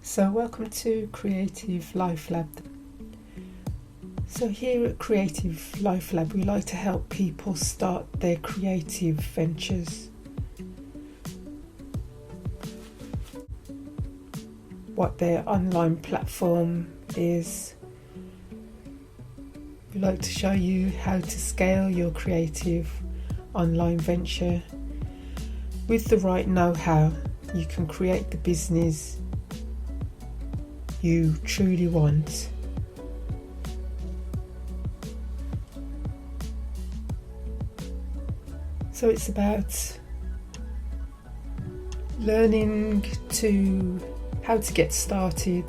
So welcome to Creative Life Lab. So here at Creative Life Lab we like to help people start their creative ventures. What their online platform is. We like to show you how to scale your creative online venture. With the right know-how, you can create the business you truly want. So it's about learning how to get started,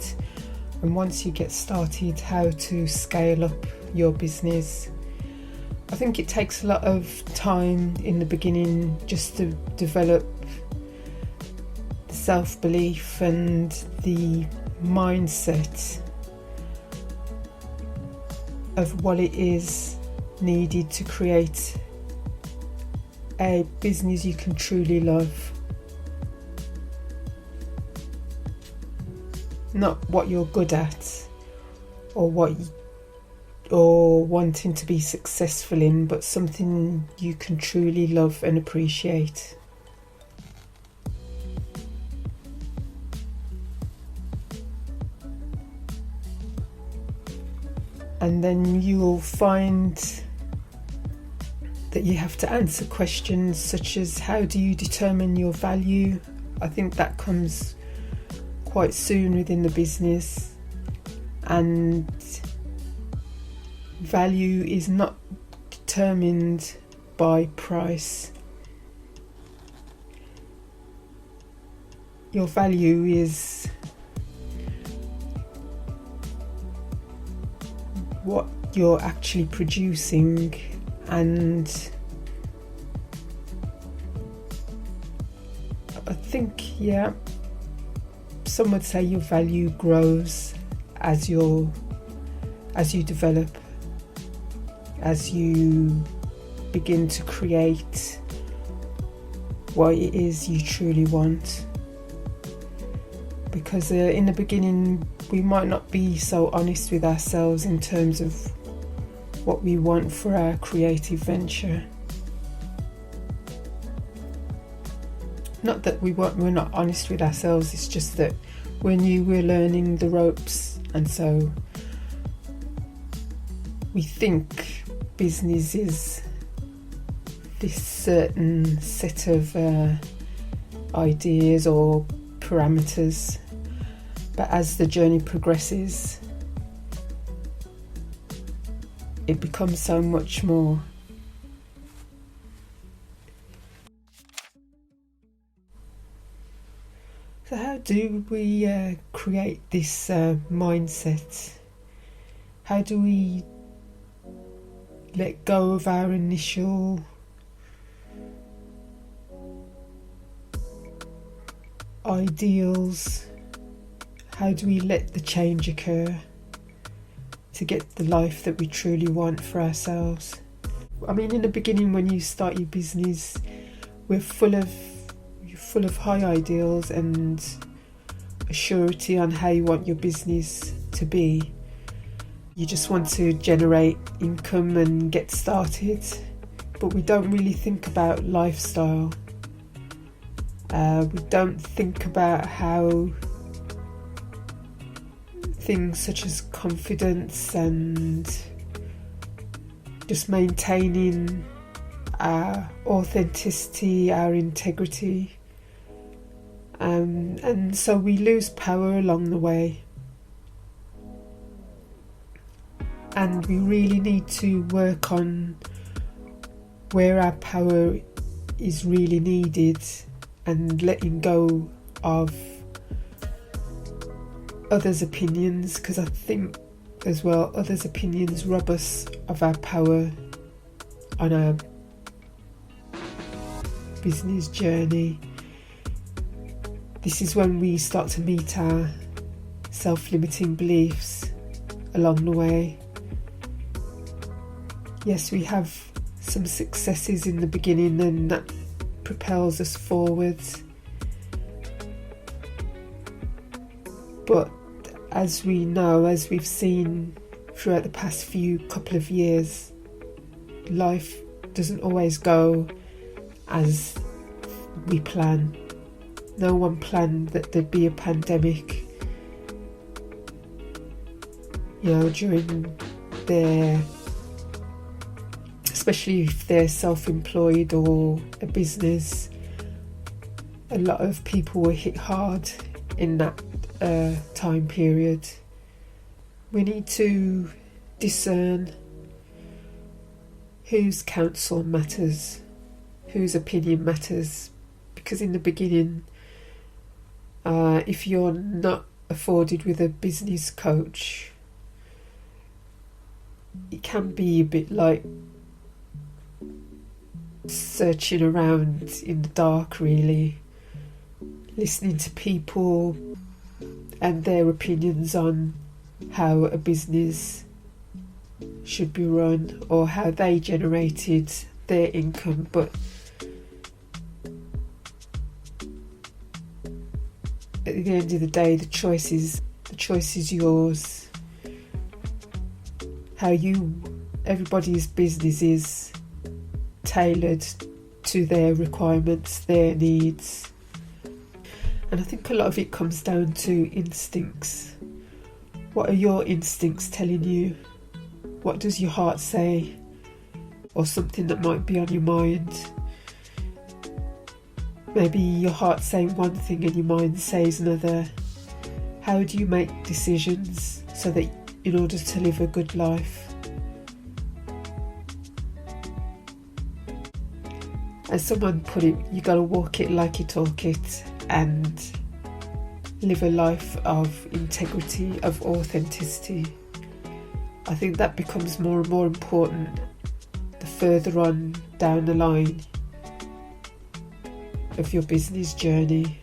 and once you get started, how to scale up your business. I think it takes a lot of time in the beginning just to develop the self-belief and the mindset of what it is needed to create a business you can truly love. Not what you're good at or wanting to be successful in, but something you can truly love and appreciate. And then you'll find that you have to answer questions such as, how do you determine your value? I think that comes quite soon within the business, and value is not determined by price. Your value is what you're actually producing, and I think, some would say your value grows as you develop, as you begin to create what it is you truly want. Because in the beginning we might not be so honest with ourselves in terms of what we want for our creative venture. Not that we're not honest with ourselves, it's just that we're new, we're learning the ropes, and so we think business is this certain set of ideas or parameters. But as the journey progresses, it becomes so much more. So how do we create this mindset? How do we let go of our initial ideals? How do we let the change occur to get the life that we truly want for ourselves? I mean, in the beginning, when you start your business, you're full of high ideals and a surety on how you want your business to be. You just want to generate income and get started, but we don't really think about lifestyle. We don't think about how things such as confidence and just maintaining our authenticity, our integrity, and so we lose power along the way. And we really need to work on where our power is really needed and letting go of others' opinions, because I think as well others' opinions rob us of our power on our business journey. This is when we start to meet our self-limiting beliefs along the way. Yes, we have some successes in the beginning and that propels us forwards. But as we know, as we've seen throughout the past couple of years, life doesn't always go as we plan. No one planned that there'd be a pandemic, during especially if they're self-employed or a business. A lot of people were hit hard in that time period. We need to discern whose counsel matters, whose opinion matters, because in the beginning, if you're not afforded with a business coach, it can be a bit like searching around in the dark, really, listening to people and their opinions on how a business should be run or how they generated their income. But at the end of the day, the choice is yours. Everybody's business is tailored to their requirements, their needs. And I think a lot of it comes down to instincts. What are your instincts telling you? What does your heart say? Or something that might be on your mind. Maybe your heart's saying one thing and your mind says another. How do you make decisions so that in order to live a good life? As someone put it, you got to walk it like you talk it and live a life of integrity, of authenticity. I think that becomes more and more important the further on down the line of your business journey.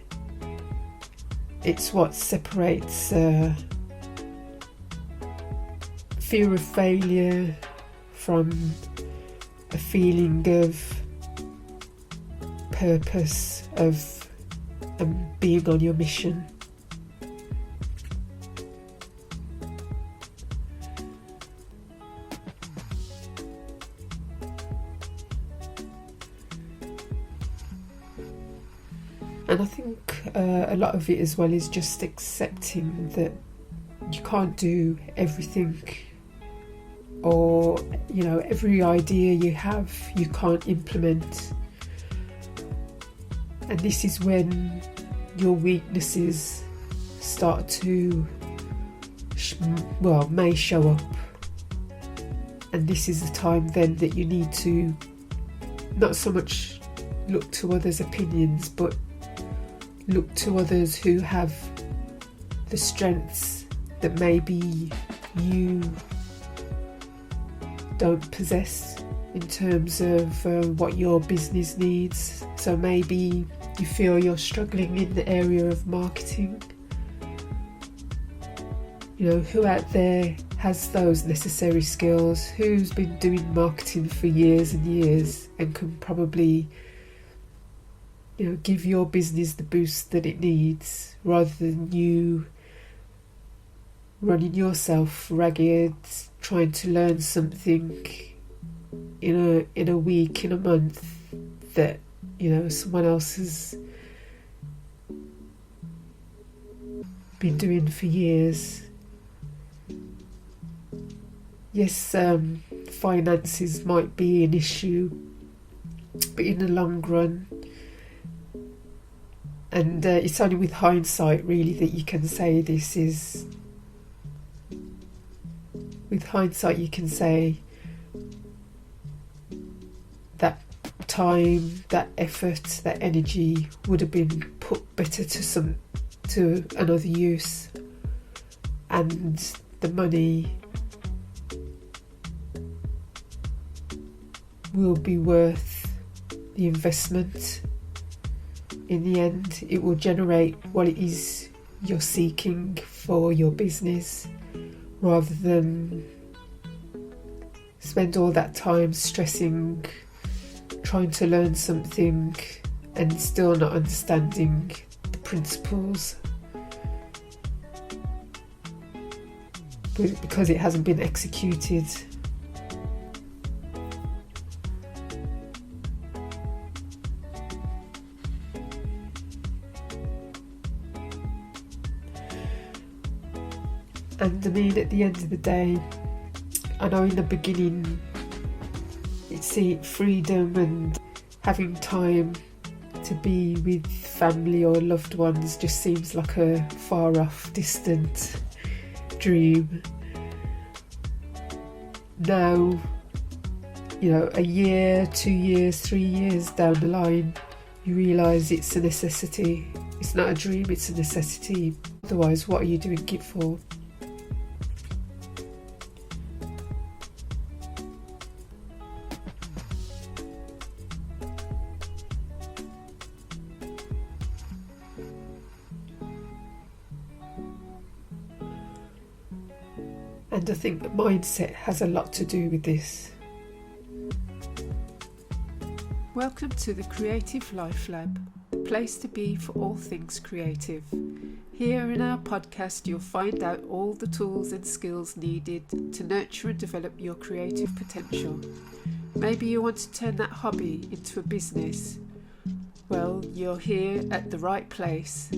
It's what separates fear of failure from a feeling of purpose, of being on your mission. And I think a lot of it as well is just accepting that you can't do everything, or every idea you have you can't implement. And this is when your weaknesses start to may show up. And this is the time then that you need to not so much look to others' opinions, but look to others who have the strengths that maybe you don't possess in terms of what your business needs. So maybe you feel you're struggling in the area of marketing. Who out there has those necessary skills? Who's been doing marketing for years and years and can probably give your business the boost that it needs, rather than you running yourself ragged, trying to learn something in a week, in a month, that someone else has been doing for years. Yes, finances might be an issue, but in the long run, and it's only with hindsight really that you can say this is, with hindsight you can say that time, that effort, that energy would have been put better to another use, and the money will be worth the investment. In the end, it will generate what it is you're seeking for your business, rather than spend all that time stressing, trying to learn something and still not understanding the principles. because it hasn't been executed. And I mean, at the end of the day, I know in the beginning, it's freedom and having time to be with family or loved ones just seems like a far off, distant dream. Now, you know, a year, 2 years, 3 years down the line, you realise it's a necessity. It's not a dream, it's a necessity. Otherwise, what are you doing it for? And I think that mindset has a lot to do with this. Welcome to the Creative Life Lab, the place to be for all things creative. Here in our podcast, you'll find out all the tools and skills needed to nurture and develop your creative potential. Maybe you want to turn that hobby into a business. Well, you're here at the right place.